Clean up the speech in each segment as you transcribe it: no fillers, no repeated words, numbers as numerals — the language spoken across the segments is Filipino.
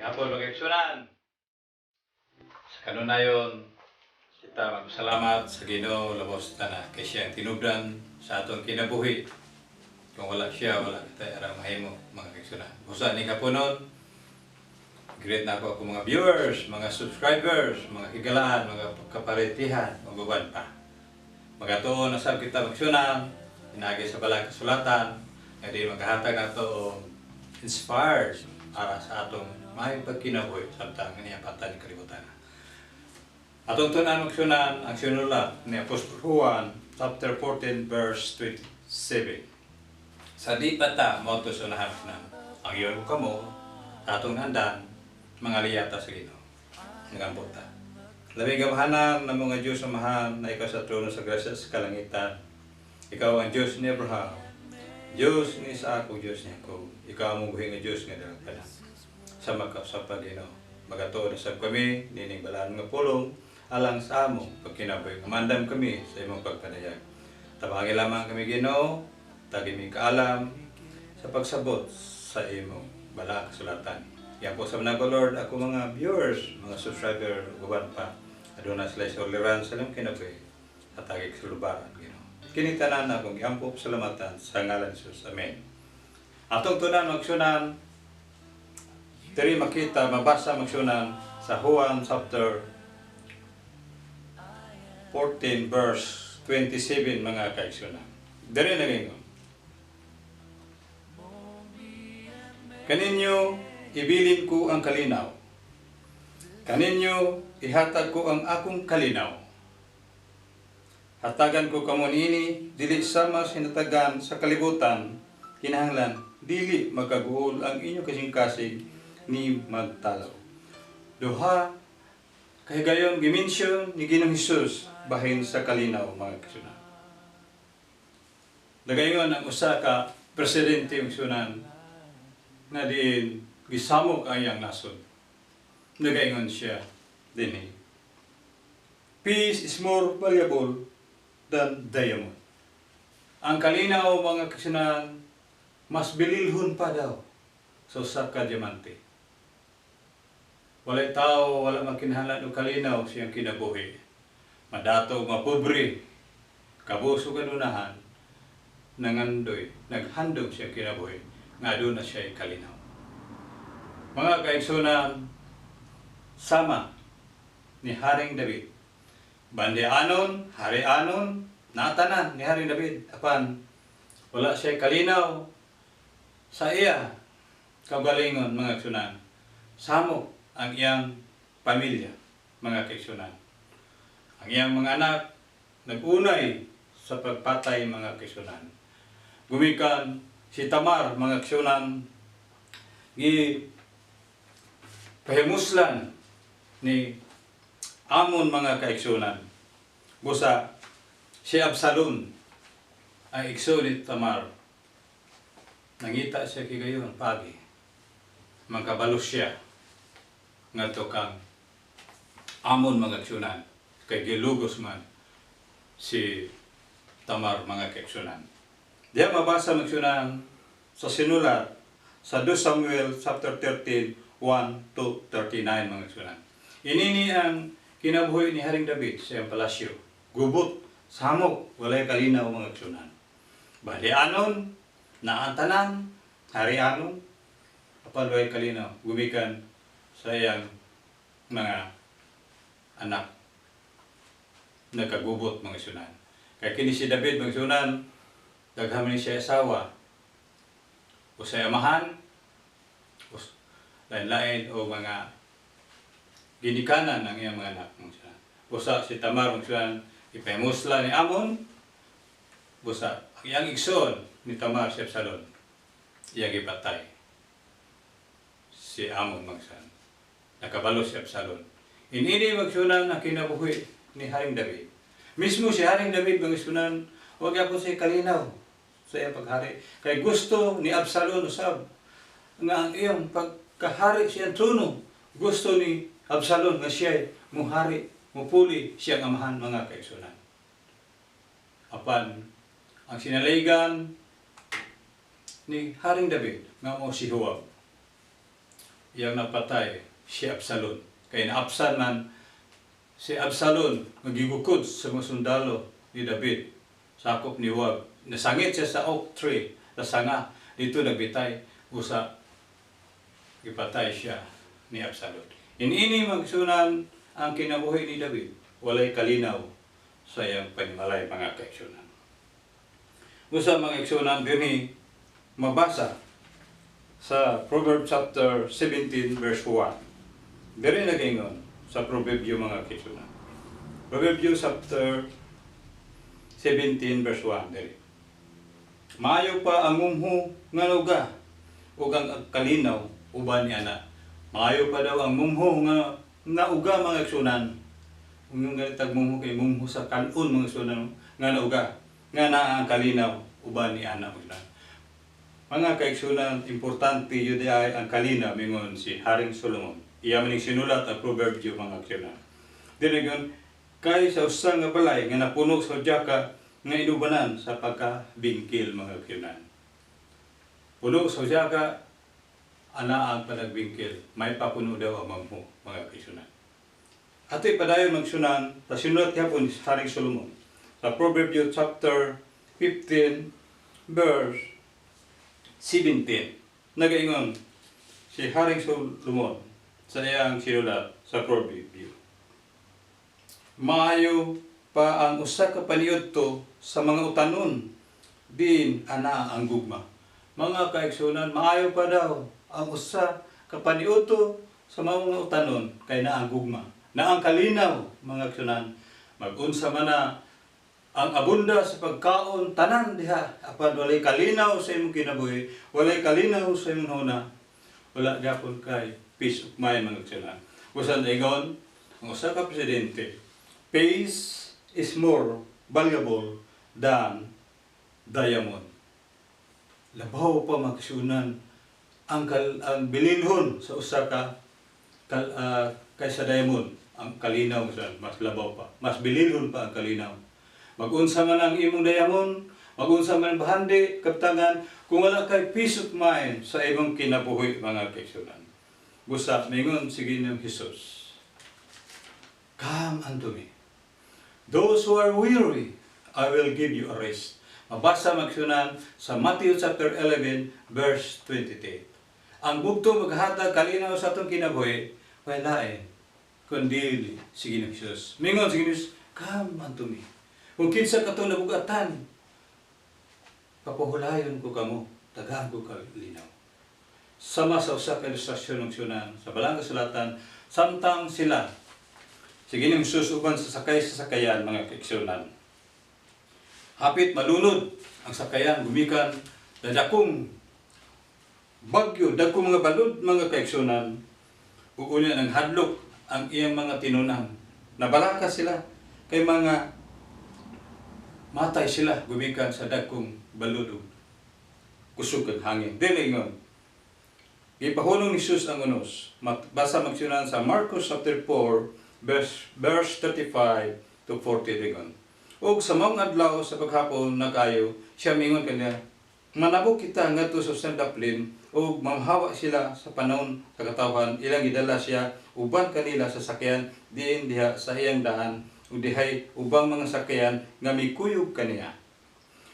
Hapon mag-aksyonan. Sa kanunayon, kita magpasalamat sa Ginoo labos na kay siya ang tinubdan sa atong kinabuhi. Kung wala siya, wala kita arang mahimo mga aksyonan. Busa ni kapunon, great na ako mga viewers, mga subscribers, mga higalaan, mga kaparitihan, mga uban pa. Magatuon na sab kita aksyonan, inagi sa balang kasulatan, nga di maghahatag nato og inspired para sa atong may pagkinabuhi samtang niyapatan ni kalibutan. Atong tunan aksyonan ang sinulat ni Apostol Juan chapter 14 verse 27. Sa di pata mo to sunahan na ang iyon ko kamo sa atong handan mga liyata sa Ginoo. Ngambot ta. Labi gamahanan ng mga Diyos amahan na ikaw sa trono sa grasya sa kalangitan. Ikaw ang Diyos ni Abraham, Diyos ni Isaac, Diyos ni Jacob. Ikaw ang buhi nga Diyos nga dalang pana. Sa makasapa Ginoo. Magatuon sa kami nining balaan nga pulong alang sa amo pagkinabuhi. Mandam kami sa imong pagpanayag. Tabangin lamang kami Ginoo, tagi mi kaalam sa pagsabot sa imong balang kasulatan. Yan po sa mga Lord, ako mga viewers, mga subscriber, uban pa. Aduna sila sa uliran sa ilang kinabuhi at tagig sa lubaran Ginoo. Kini tanan akong giampo salamatan sa ngalan ni Jesus. Amen. Atong tunan aksyonan diri makita mabasa aksyonan sa Juan chapter 14 verse 27 mga kaaksyonan. Diri nagingon. Kaninyo ibilin ko ang kalinaw. Kaninyo ihatag ko ang akong kalinaw. Hatagan ko kamo niini dili sama sinatagan sa kalibutan kinahanglan dili magaguol ang inyo kasing-kasing ni magtalaw. Duha kahigayon gimensyon ni Ginoong Hesus bahin sa kalinaw mga kasunan. Nagaingon ang usa ka presidente ng sunan na diin gisamok ang iyang nasod. Nagaingon siya dinhi. Peace is more valuable than diamond. Ang kalinaw mga kasunan mas bililhon pa daw sa usa ka diamante. Walay tao wala makinahanglan og kalinaw siyang kinabuhi. Madato mapobre, kabuso kanunahan, nangandoy, naghandom siyang kinabuhi nga aduna siya kalinaw. Mga kaigsunan, sama ni Haring David. Bandianon, harianon, natanan ni Haring David. Apan, wala siya kalinaw sa iya kagalingon mga kaigsunan. Samo ang iyang pamilya, mga kaigsunan. Ang iyang mga anak, nag-unay sa pagpatay mga kaigsunan. Gumikan si Tamar, mga kaigsunan, pahimuslan ni Amon mga kaigsunan. Busa si Absalom ay igso ni Tamar. Nangita siya kigayon pagi. Magkabalos siya ngadto kang Amon mga kaigsunan kay gilugos man si Tamar mga kaigsunan. Diya mabasa mga kaigsunan sa sinulat sa 2 Samuel chapter 13 1 to 39 mga kaigsunan. Inini ang kinabuhi ni Haring David sa iyang palasyo. Gubot, samok, walay kalinaw mga kaigsunan. Balianon, naantanan, harianon, apan walay kalinaw, gumikan sa iyang mga anak. Nagkagubot mga kaigsunan. Kaya kini si David mga kaigsunan, daghaman siya asawa. O sa amahan, lain-lain o mga ginikanan ng iyang mga anak. Busa si Tamar, ipahimusla ni Amon. Busa, ang iyang igsoon ni Tamar si Absalom. Iyang ipatay si Amon magsan. Nakabalo si Absalom. Inini magsunan ang kinabuhi ni Haring David. Mismo si Haring David magsunan, huwag ako siya kalinaw sa iyang paghari. Kay gusto ni Absalom usab nga ang iyang pagkahari siyang trono. Gusto ni Absalom nga siya muhari, mupuli siyang amahan mga kaigsunan. Apan ang sinaligan ni Haring David nga mo si Huwag. iyang napatay si Absalom. Kaya naapsan man si Absalom magigukod sa mga sundalo ni David. Sakop ni Joab. Nasangit siya sa oak tree. Nasanga. Dito nagbitay. Usa ipatay siya ni Absalom. Inini magsunan ang kinabuhi ni David. Walay kalinaw sa iyang panimalay mga kaigsunan. Usa mga kaigsunan dinhi mabasa sa Proverbs chapter 17 verse 1. Diri nagingon sa Proverbio mga kaigsunan. Proverbio chapter 17 verse 1 diri. Maayo pa ang mumho nga luga ug ang kalinaw uban ni ana. Maayo pa daw ang mumho nga uga mga kaigsunan. Yung ganitag mumho kay mumho sa kanon mga kaigsunan nga uga nga naa ang kalinaw uban ni ana mga mga kaigsunan, importante yun ay ang kalinaw mingon si Haring Solomon. Iya maning sinulat ang Proverbio mga kaigsunan. Dili gyud kay sa usa nga balay nga napuno sa udyaka nga inubanan sa pagkabingkil mga kaigsunan. Puno sa udyaka ana ang panagbingkil, may papuno daw ang mamho mga kaigsunan. Ato ipadayon magsunan sa sinulat gyapon ni Haring Solomon sa Proverbio chapter 15 verse 17. Nagaingon si Haring Solomon sa iyang sinulat sa Proverbio. Maayo pa ang usa ka paniudto sa mga utanon, din ana ang gugma. Mga kaigsunan, maayo pa daw ang usa ka paniudto sa mga utanon kay naa ang gugma. Na ang kalinaw mga kaigsunan, mag-unsa man na ang abunda sa pagkaon tanan diha apan walay kalinaw sa imong kinabuhi, walay kalinaw sa imong huna, wala gyapon kay peace of mind mga kaigsunan. Usan ingon ang usa ka presidente, peace is more valuable than diamond. Labaw pa mga kaigsunan ang bililhon sa usa ka kaysa diamond. Ang kalinaw mas labaw pa, mas bililhon pa ang kalinaw. Mag-unsa man ang imong diamond, mag-unsa man bahandi, kaptangan, kung wala kay peace of mind sa imong kinabuhi mga kaigsunan. Busa mingon si Ginoong Hesus, come unto me. Those who are weary, I will give you a rest. Mabasa magsunan sa Matthew chapter 11 verse 28. Ang bugtong maghatag kalinaw sa atong kinabuhi, wala kundi si Ginoong Hesus. Mingon si Ginoong Hesus, come unto me. Kung kinsa ka itong nabugatan, papuhulayon ko kamo, tagaan ko kalinaw. Sama sa usa ka ilustrasyon ng sunan, sa balang kasulatan, samtang sila, sige niyong susuban sa sakay sa sakayan, mga kaigsunan. Hapit malunod ang sakayan, gumikan, dadakong bagyo, dagkong mga balod, mga kaigsunan, uunin ang hadlok ang iyang mga tinunan. Nabalaka sila kay mga matay sila gumikan sa dagkong balod kusog ang hangin. Dili ingon. Gipahunong ni Jesus ang unos. Basa magsunan sa Marcos chapter 4 verse 35 to 40 dingon. Og sa maong adlaw sa paghapon nagayo, siya mingon kaniya, manabok kita ngadto sa sandaplin og mamhawa sila sa panahon sa katawhan. Ilang gidala siya uban kanila sa sakyan diin diha sa iyang daan ug dihay ubang mga sakyan nga mikuyog kaniya.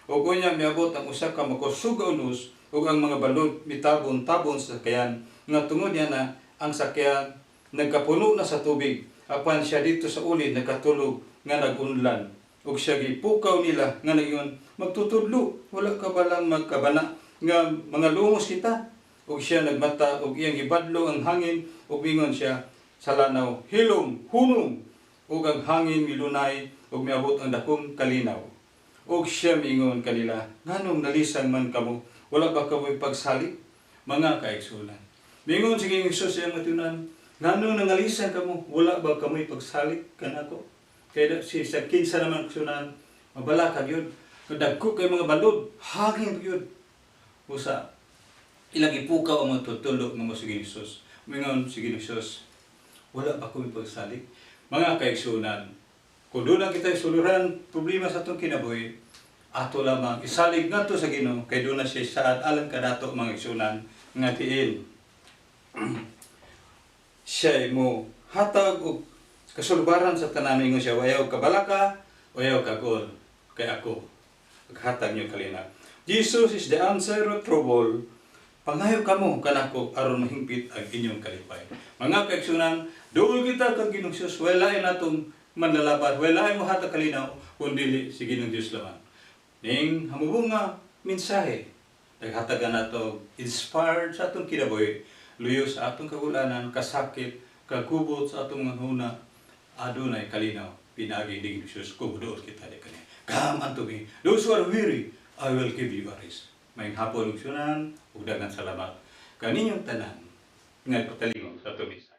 Ug unya miabot ang usa ka makusog nga unos ug ang mga balod mitabon-tabon sa sakyan nga tungod niya na ang sakyan nagkapuno na sa tubig apan siya dito sa ulid nagkatulog nga nagunlan ug siya gipukaw nila nga naingon magtutudlo wala ka balang magkabana nga mga lumos kita ug siya nagmata ug iyang gibadlo ang hangin ug mingon siya sa lanaw hilom hunong ug ang hangin milunay ug miabot ang dakong kalinaw. Ug siya mingon kanila, nganong nalisang man kamo, wala ba kamoy pagsalig? Mga kaigsunan. Mingon si Ginoong Hesus iyang matunan, nganong nangalisan kamo, wala ba kamoy pagsalig kanako? Kaya si sa kinsa naman kaigsunan, mabala ka gyud, kadagko kay mga balod, hangin gyud. Usa ilang ipukaw ang mga tutulog mga si Ginoong Hesus. Mingon si Ginoong Hesus, wala ba kamoy pagsalig? Mga kaigsunan, kung doon na kita isuluran problema sa itong kinabuhi, ato lamang isalig nga to sa Ginoo kay doon na siya saad alang kadato mga kaigsunan nga tiin. siya mo hatag og kasulbaran sa tanan ingon siya wayaw kabalaka, wayaw kagol kay ako. Paghatag niyo kalina. Jesus is the answer of trouble. Pangayo kamo kanako aron mahingpit ang inyong kalipay. Mga kaigsunan, duol kita kag Ginoong Dios, walaay natong manlalaban, walaay mo hatag kalinaw kundi si Ginoong Dios lamang. Ning hamubong nga mensahe naghatagan nato inspired sa atong kinabuhi, luyo sa atong kagulanan, kasakit, kagubot sa atong mga huna, adunay kalinaw pinagi ni Dios kung duol kita di kaniya. Come unto me, those who are weary, I will give you a rest. May hapon ug sunan ug daghang salamat kaninyong tanan nga patalingon sa tumis.